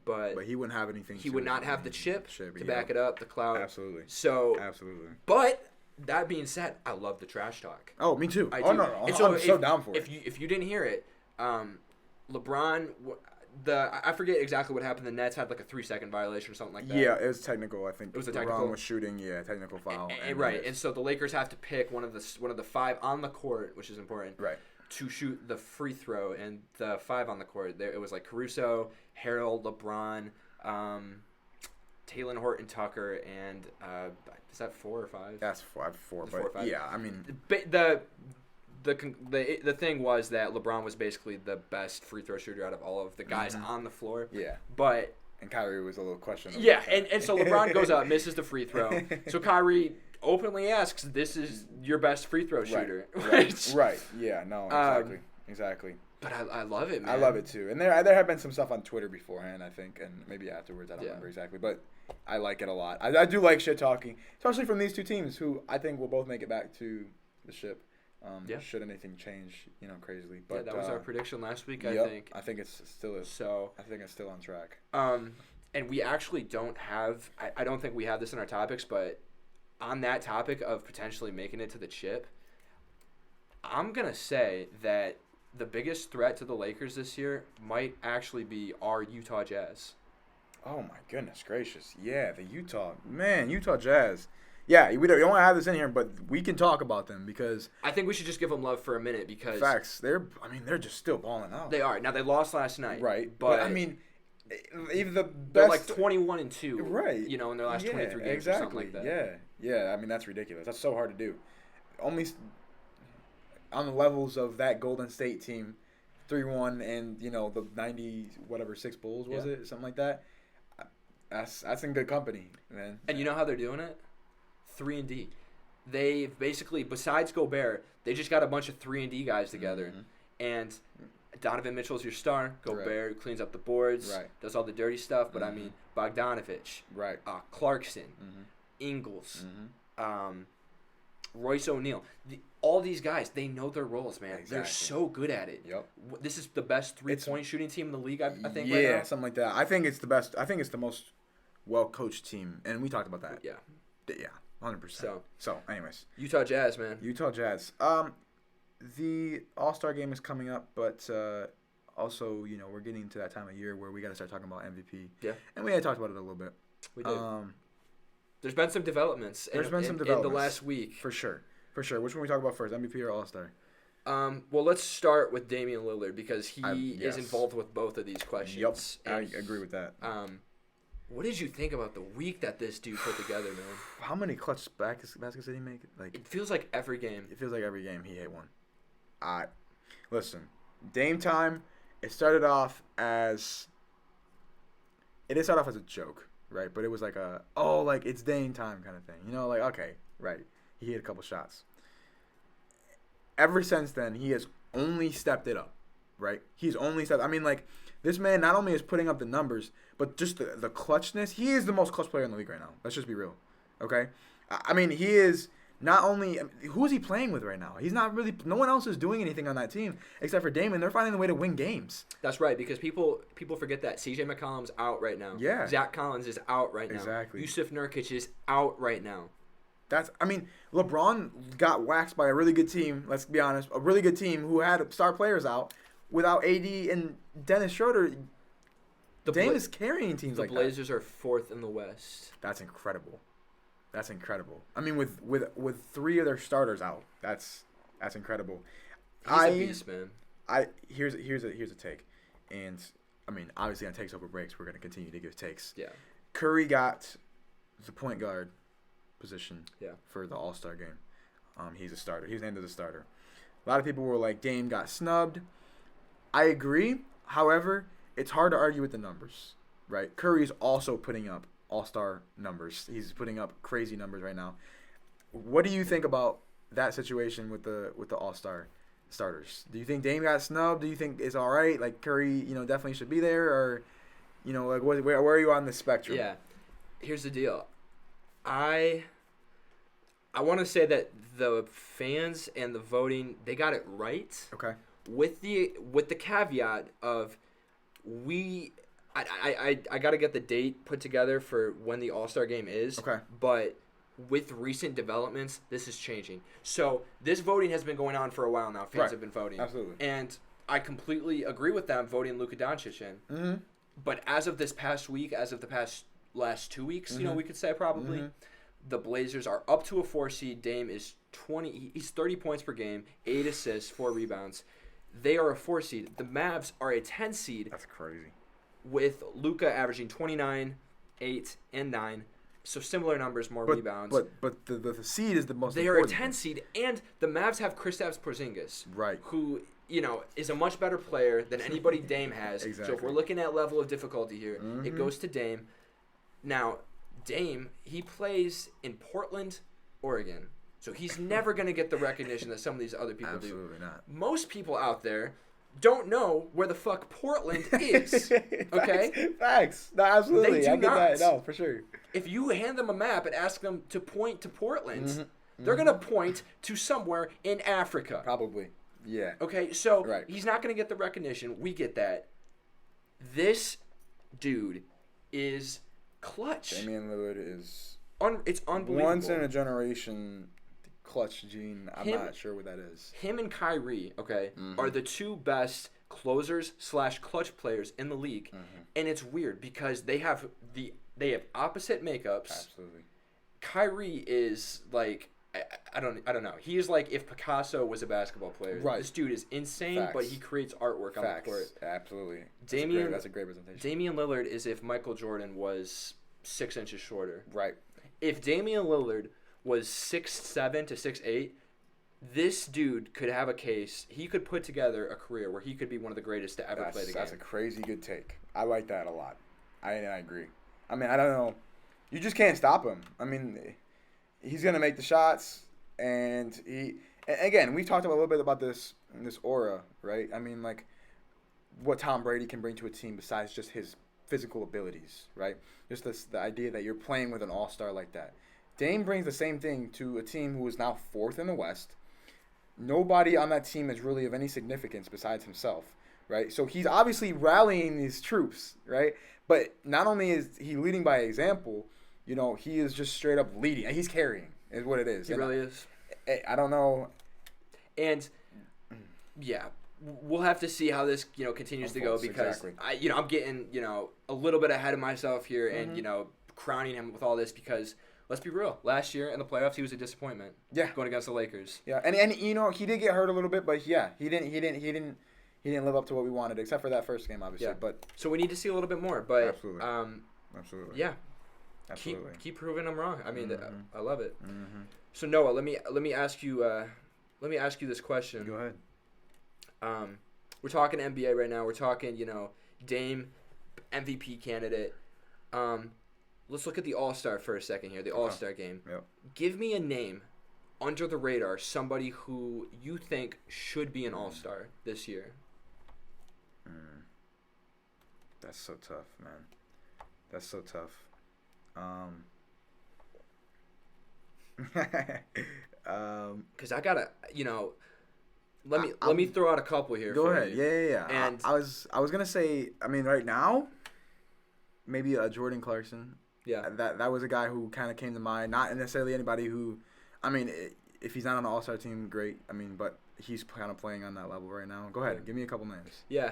But he wouldn't have anything. He would not have the chip to back it up. The clout. Absolutely. So. Absolutely. But that being said, I love the trash talk. Oh, me too. I do. No. I'm so down for it. If you didn't hear it, LeBron. I forget exactly what happened. The Nets had like a 3-second violation or something like that. Yeah, it was technical. I think it was a LeBron technical. was shooting. Yeah, technical foul. And so the Lakers have to pick one of the 5 on the court, which is important. Right. To shoot the free throw, and the 5 on the court, there it was like Caruso, Harold, LeBron, Talen Horton-Tucker, and is that 4 or 5? That's 4. But 4 or 5. Yeah, I mean the thing was that LeBron was basically the best free throw shooter out of all of the guys on the floor. Yeah. But and Kyrie was a little questionable. Yeah, and so LeBron goes up, misses the free throw. So Kyrie openly asks, "This is your best free throw shooter." Right. Yeah. No. Exactly. But I love it, man. I love it too. And there have been some stuff on Twitter beforehand, I think, and maybe afterwards. I don't remember exactly, but I like it a lot. I do like shit talking, especially from these two teams who I think will both make it back to the ship. Should anything change, crazily. But that was our prediction last week. Yep, I think. I think it's still I think it's still on track. And we actually don't have. I don't think we have this in our topics, but on that topic of potentially making it to the chip, I'm gonna say that the biggest threat to the Lakers this year might actually be our Utah Jazz. Oh my goodness gracious! Yeah, the Utah Jazz. Yeah, we don't have this in here, but we can talk about them because I think we should just give them love for a minute because facts. They're just still balling out. They are. Now they lost last night, right? But I mean, even the best, they're like 21-2, right? In their last 23 games or something like that. Yeah. I mean, that's ridiculous. That's so hard to do. Only on the levels of that Golden State team, 3-1, and the 96 Bulls was it something like that. That's in good company, man. And you know how they're doing it? 3-and-D. They've basically, besides Gobert, they just got a bunch of 3-and-D guys together. And Donovan Mitchell's your star. Gobert cleans up the boards, Right. does all the dirty stuff. But I mean, Bogdanovich, Right. Clarkson, Ingles, Royce O'Neal. All these guys, they know their roles, man. They're Exactly. so good at it. Yep. This is the best three-point shooting team in the league, I think. Yeah, right now. something like that. I think it's the best. I think it's the most well-coached team, and we talked about that. Yeah. Yeah, 100%. So, anyways, Utah Jazz, man. Utah Jazz. The All-Star game is coming up, but also, you know, we're getting to that time of year where we got to start talking about MVP. Yeah. And we had talked about it a little bit. We did. There's been some developments. There's been some in developments the last week. For sure. Which one we talk about first, MVP or All-Star? Well, let's start with Damian Lillard because he yes. is involved with both of these questions. Yep, I And agree with that. what did you think about the week that this dude put together, man? How many clutch baskets did he make? Like, It feels like every game. it feels like every game he hit one. Listen, Dame time. It started off as a joke, right? But it was like it's Dame time kind of thing. You know, like, okay, right. He hit a couple shots. Ever since then, he has only stepped it up, right? I mean, like, this man not only is putting up the numbers, but just the clutchness. He is the most clutch player in the league right now. Let's just be real, okay? I mean, he is not only – who is he playing with right now? He's not really – no one else is doing anything on that team except for Dame, and they're finding a way to win games. That's right, because people forget that CJ McCollum's out right now. Yeah. Zach Collins is out right now. Exactly. Yusuf Nurkic is out right now. LeBron got waxed by a really good team, let's be honest, a really good team who had star players out. Without AD and Dennis Schroeder, Dame is carrying teams like that. The Blazers are 4th in the West. That's incredible. I mean, with 3 of their starters out, that's incredible. He's a beast, man. Here's a take, and I mean, obviously on takes over breaks, we're gonna continue to give takes. Yeah. Curry got the point guard position. Yeah. For the All-Star game. He's a starter. He was named as a starter. A lot of people were like, Dame got snubbed. I agree. However, it's hard to argue with the numbers, right? Curry's also putting up all-star numbers. He's putting up crazy numbers right now. What do you think about that situation with the all-star starters? Do you think Dame got snubbed? Do you think it's all right? Like, Curry, definitely should be there, or like where are you on the spectrum? Yeah. Here's the deal. I want to say that the fans and the voting, they got it right. Okay. With the caveat of I got to get the date put together for when the All-Star game is. Okay. But with recent developments, this is changing. So this voting has been going on for a while now. Fans have been voting. Absolutely. And I completely agree with them voting Luka Doncic in. Mm-hmm. But as of this past week, as of the past last 2 weeks, we could say probably, the Blazers are up to a 4 seed. Dame is 20. He's 30 points per game, 8 assists, 4 rebounds. They are a 4 seed. The Mavs are a 10 seed. That's crazy. With Luka averaging 29, 8, and 9. So similar numbers, more rebounds. But the seed is the most They important. are a 10 seed, and the Mavs have Kristaps Porzingis. Right. Who, is a much better player than anybody Dame has. Exactly. So if we're looking at level of difficulty here, it goes to Dame. Now, Dame, he plays in Portland, Oregon. So he's never going to get the recognition that some of these other people Absolutely do. not. Most people out there don't know where the fuck Portland is. Okay? Facts. No, absolutely. They do I get that. not. No, for sure. If you hand them a map and ask them to point to Portland, they're going to point to somewhere in Africa. Probably. Yeah. Okay? So Right. he's not going to get the recognition. We get that. This dude is clutch. Damian Lillard is It's unbelievable. once in a generation clutch gene. I'm not sure what that is. Him and Kyrie, okay, are the 2 best closers / clutch players in the league, and it's weird because they have opposite makeups. Absolutely. Kyrie is like I don't know. He is like if Picasso was a basketball player. Right. This dude is insane, Facts. but he creates artwork on the court. Absolutely. That's a great presentation. Damian Lillard is if Michael Jordan was 6 inches shorter. Right. If Damian Lillard was 6'7" to 6'8", this dude could have a case. He could put together a career where he could be one of the greatest to ever play the game. That's a crazy good take. I like that a lot. I agree. I mean, I don't know. You just can't stop him. I mean, he's gonna make the shots, and again, we talked a little bit about this aura, right? I mean, like, what Tom Brady can bring to a team besides just his physical abilities, right? Just the idea that you're playing with an all-star like that. Dame brings the same thing to a team who is now 4th in the West. Nobody on that team is really of any significance besides himself, right? So he's obviously rallying these troops, right? But not only is he leading by example, he is just straight up leading. He's carrying is what it is. He really is. I don't know. And, yeah, we'll have to see how this, continues to go because, exactly. I'm getting, a little bit ahead of myself here and, crowning him with all this because – let's be real. Last year in the playoffs, he was a disappointment. Yeah, going against the Lakers. Yeah, and he did get hurt a little bit, but yeah, he didn't live up to what we wanted, except for that first game, obviously. Yeah. But so we need to see a little bit more. But absolutely. Yeah. Absolutely. Keep proving them wrong. I mean, I love it. Mm-hmm. So Noah, let me ask you this question. Go ahead. We're talking NBA right now. We're talking Dame, MVP candidate. Let's look at the All-Star for a second here, the All-Star game. Yep. Give me a name under the radar, somebody who you think should be an All-Star this year. That's so tough, man. That's so tough. Because I gotta, let me throw out a couple here. Go ahead. Yeah. And I was gonna say, right now, maybe Jordan Clarkson. Yeah. That was a guy who kind of came to mind. Not necessarily anybody who, if he's not on the All-Star team, great. But he's kind of playing on that level right now. Go ahead. Give me a couple names. Yeah.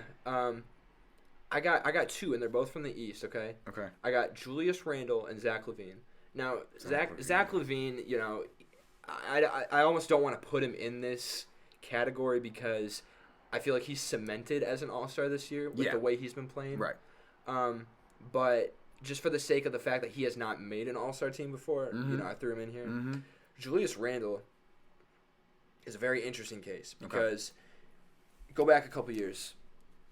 I got 2, and they're both from the East, okay? Okay. I got Julius Randle and Zach LaVine. Now, Zach LaVine, I almost don't want to put him in this category because I feel like he's cemented as an All-Star this year with the way he's been playing. Right. But just for the sake of the fact that he has not made an All-Star team before, I threw him in here. Mm-hmm. Julius Randle is a very interesting case because go back a couple years.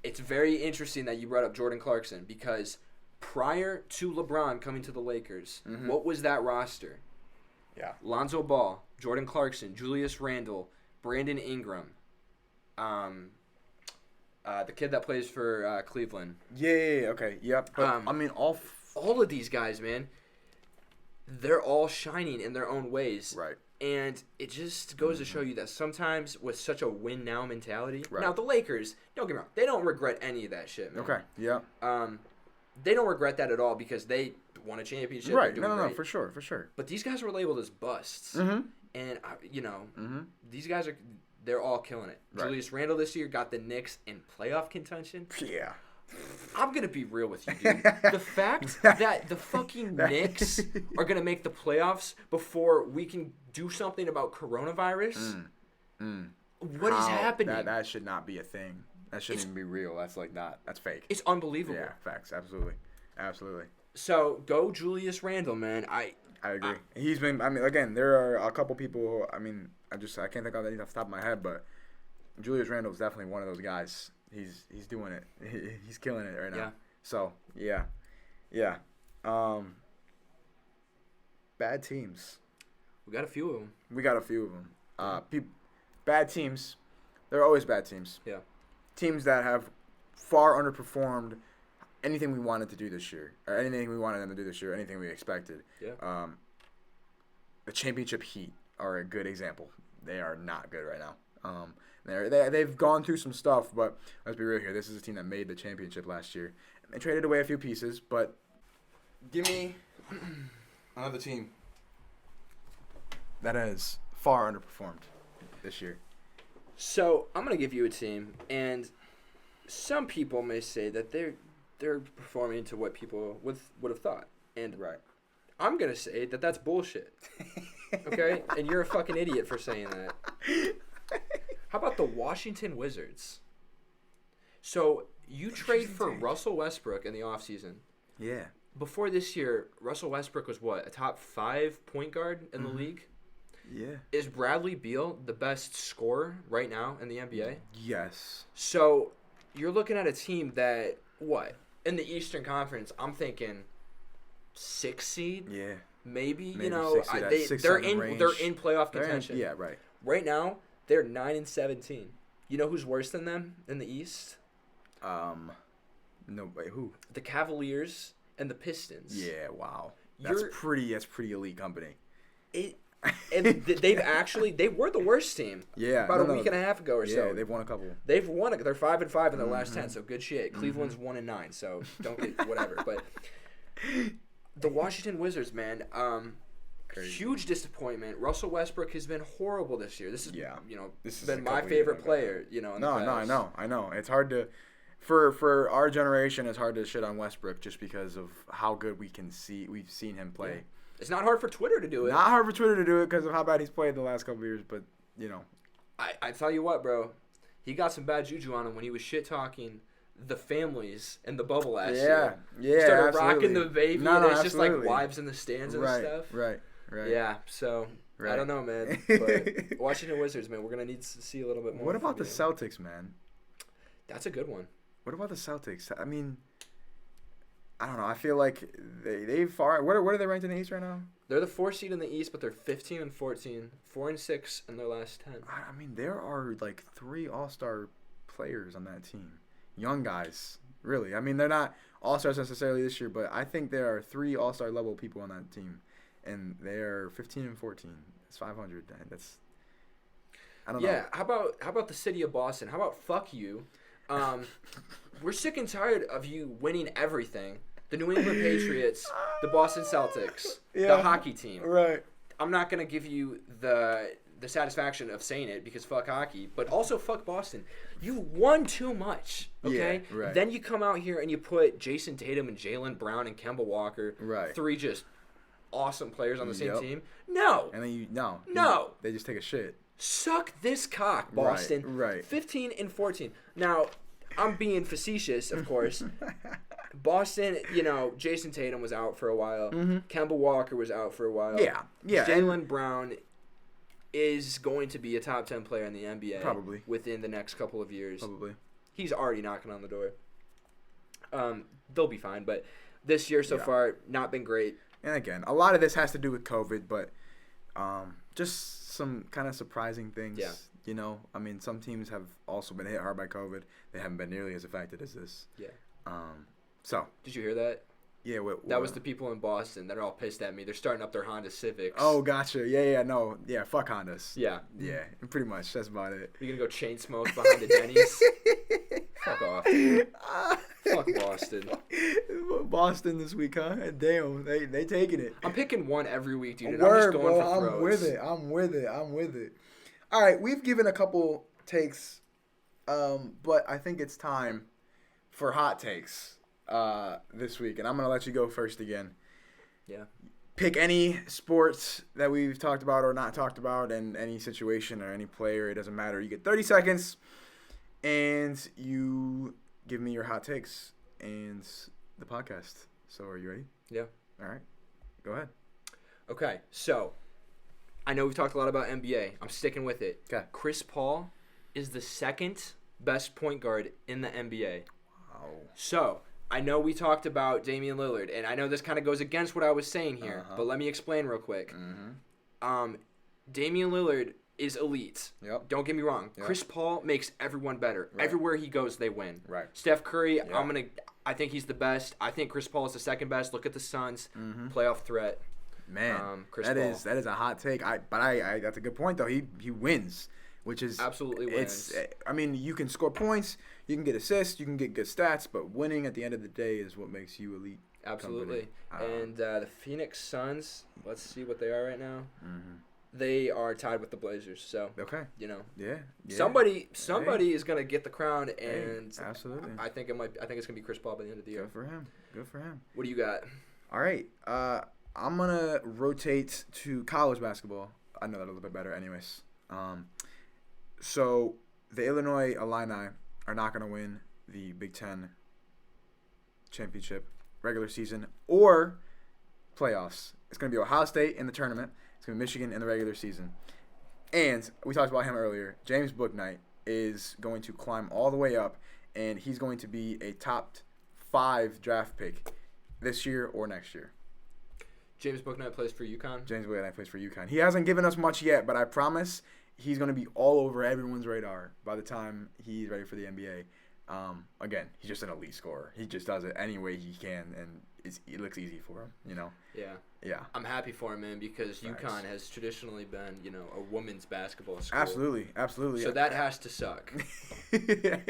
It's very interesting that you brought up Jordan Clarkson because prior to LeBron coming to the Lakers, what was that roster? Yeah. Lonzo Ball, Jordan Clarkson, Julius Randle, Brandon Ingram, the kid that plays for Cleveland. Yeah. Okay. Yep. But, all of these guys, man, they're all shining in their own ways. Right. And it just goes to show you that sometimes with such a win now mentality. Right. Now the Lakers, don't get me wrong, they don't regret any of that shit, man. Okay. Yeah. They don't regret that at all because they won a championship. Right. No, for sure. But these guys were labeled as busts. Mm-hmm. And these guys they're all killing it. Right. Julius Randle this year got the Knicks in playoff contention. Yeah. I'm going to be real with you, dude. The fact that the fucking Knicks are going to make the playoffs before we can do something about coronavirus, what is happening? That should not be a thing. That shouldn't even be real. That's that's fake. It's unbelievable. Yeah, facts. Absolutely. So, go Julius Randle, man. I agree. He's been, again, there are a couple people who, I can't think of anything off the top of my head, but Julius Randle is definitely one of those guys. He's doing it. He's killing it right now. Yeah. So, yeah. Bad teams. We got a few of them. Bad teams. They're always bad teams. Yeah. Teams that have far underperformed anything we wanted to do this year, or anything we wanted them to do this year, anything we expected. Yeah. The championship Heat are a good example. They are not good right now. They've gone through some stuff, but let's be real here. This is a team that made the championship last year. They traded away a few pieces, but give me another team that has far underperformed this year. So I'm gonna give you a team, and some people may say that they're performing to what people would have thought, and right. I'm gonna say that that's bullshit. Okay, and you're a fucking idiot for saying that. How about the Washington Wizards? So you trade for Russell Westbrook in the offseason. Yeah. Before this year, Russell Westbrook was what, a top 5 point guard in the league? Yeah. Is Bradley Beal the best scorer right now in the NBA? Yes. So you're looking at a team that, what, in the Eastern Conference, I'm thinking 6 seed? Yeah. Maybe 6 seed, they're in playoff contention. Yeah, right. Right now, they're 9-17. You know who's worse than them in the East? No, wait, who? The Cavaliers and the Pistons. Yeah, wow. That's pretty elite company. They were the worst team. Yeah, about a week and a half ago or so. Yeah, they've won a couple. They're 5-5 in their last 10, so good shit. Cleveland's 1-9, so don't get whatever. But the Washington Wizards, man, huge disappointment. Russell Westbrook has been horrible this year. This has been my favorite player. In the playoffs. I know. It's hard to. For our generation, it's hard to shit on Westbrook just because of how good we've seen him play. Yeah. It's not hard for Twitter to do it. Not hard for Twitter to do it because of how bad he's played the last couple of years, but I tell you what, bro, he got some bad juju on him when he was shit talking the families in the bubble last year. Yeah, started absolutely. rocking the baby. No, and it's absolutely. just like wives in the stands and stuff. Right. Yeah, so I don't know, man. But Washington Wizards, man, we're gonna need to see a little bit more. What about the Celtics, man? That's a good one. What about the Celtics? I mean, I don't know. I feel like they far. What are they ranked in the East right now? They're the 4th seed in the East, but they're 15-14, 4-6 in their last 10. I mean, there are like 3 All-Star players on that team, young guys. Really, I mean, they're not All-Stars necessarily this year, but I think there are 3 All-Star level people on that team, and they're 15-14. It's 500. I don't know. Yeah. How about the city of Boston? How about fuck you? We're sick and tired of you winning everything. The New England Patriots, the Boston Celtics, the hockey team. Right. I'm not going to give you the satisfaction of saying it because fuck hockey, but also fuck Boston. You won too much, okay? Yeah, right. Then you come out here and you put Jason Tatum and Jaylen Brown and Kemba Walker, right. 3 just awesome players on the same team. No. And then they just take a shit. Suck this cock, Boston. Right. 15-14. Now, I'm being facetious, of course. Boston, Jason Tatum was out for a while. Mm-hmm. Kemba Walker was out for a while. Yeah. Jaylen Brown is going to be a top 10 player in the NBA. Probably. Within the next couple of years. Probably. He's already knocking on the door. They'll be fine, but this year so far, not been great. And again, a lot of this has to do with COVID, but just some kind of surprising things. Yeah. I mean, some teams have also been hit hard by COVID. They haven't been nearly as affected as this. Yeah. So. Did you hear that? Yeah. That was the people in Boston that are all pissed at me. They're starting up their Honda Civics. Oh, gotcha. Yeah. No. Yeah. Fuck Hondas. Yeah. Yeah. Pretty much. That's about it. You gonna go chain smoke behind the Denny's? Fuck off. Fuck Boston. Boston this week, huh? Damn, they taking it. I'm picking one every week, dude. Word, I'm just going for throws. I'm with it. All right, we've given a couple takes, but I think it's time for hot takes this week, and I'm gonna let you go first again. Yeah. Pick any sports that we've talked about or not talked about, and any situation or any player. It doesn't matter. You get 30 seconds, and you give me your hot takes and the podcast. So, are you ready? Yeah. All right. Go ahead. Okay, so I know we've talked a lot about NBA. I'm sticking with it. Okay. Chris Paul is the 2nd best point guard in the NBA. Wow. So, I know we talked about Damian Lillard, and I know this kind of goes against what I was saying here, but let me explain real quick. Mm-hmm. Damian Lillard is elite. Yep. Don't get me wrong. Yep. Chris Paul makes everyone better. Right. Everywhere he goes, they win. Right. Steph Curry, I think he's the best. I think Chris Paul is the 2nd best. Look at the Suns. Playoff threat. Man, Chris that Paul. is a hot take. But that's a good point though. He wins, which is absolutely wins. I mean, you can score points, you can get assists, you can get good stats, but winning at the end of the day is what makes you elite. Absolutely. And the Phoenix Suns, let's see what they are right now. Mm-hmm. They are tied with the Blazers. So okay, yeah. Somebody is gonna get the crown, and absolutely. I think it's gonna be Chris Paul by the end of the year. Good for him. What do you got? All right. I'm gonna rotate to college basketball. I know that a little bit better, anyways. So the Illinois Illini are not gonna win the Big Ten championship, regular season, or playoffs. It's gonna be Ohio State in the tournament. It's going to be Michigan in the regular season. And we talked about him earlier. James Bouknight is going to climb all the way up, and he's going to be a top 5 draft pick this year or next year. James Bouknight plays for UConn? James Bouknight plays for UConn. He hasn't given us much yet, but I promise he's going to be all over everyone's radar by the time he's ready for the NBA. Again, he's just an elite scorer. He just does it any way he can, and it looks easy for him, you know? Yeah. Yeah. I'm happy for him, man, because Thanks. UConn has traditionally been, a women's basketball school. Absolutely. So that has to suck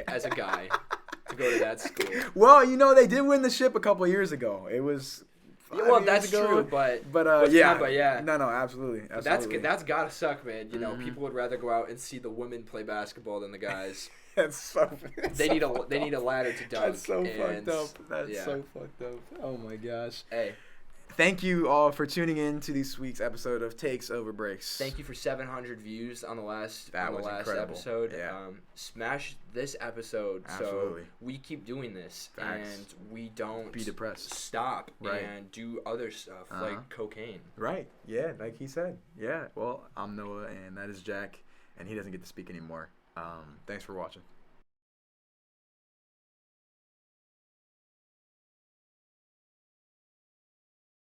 as a guy to go to that school. Well, they did win the ship a couple of years ago. It was. Well, that's true, but yeah. No, absolutely. That's gotta suck, man. Mm-hmm. People would rather go out and see the women play basketball than the guys. That's so. They need a ladder to dunk. That's so fucked up. So fucked up. Oh my gosh. Hey, thank you all for tuning in to this week's episode of Takes Over Breaks. thank you for 700 views on the last incredible. episode. Yeah. Smash this episode Absolutely. so we keep doing this Facts. and we don't Be depressed. stop Right. and do other stuff like cocaine. Right. Yeah, like he said. Yeah. Well, I'm Noah, and that is Jack, and he doesn't get to speak anymore. Thanks for watching.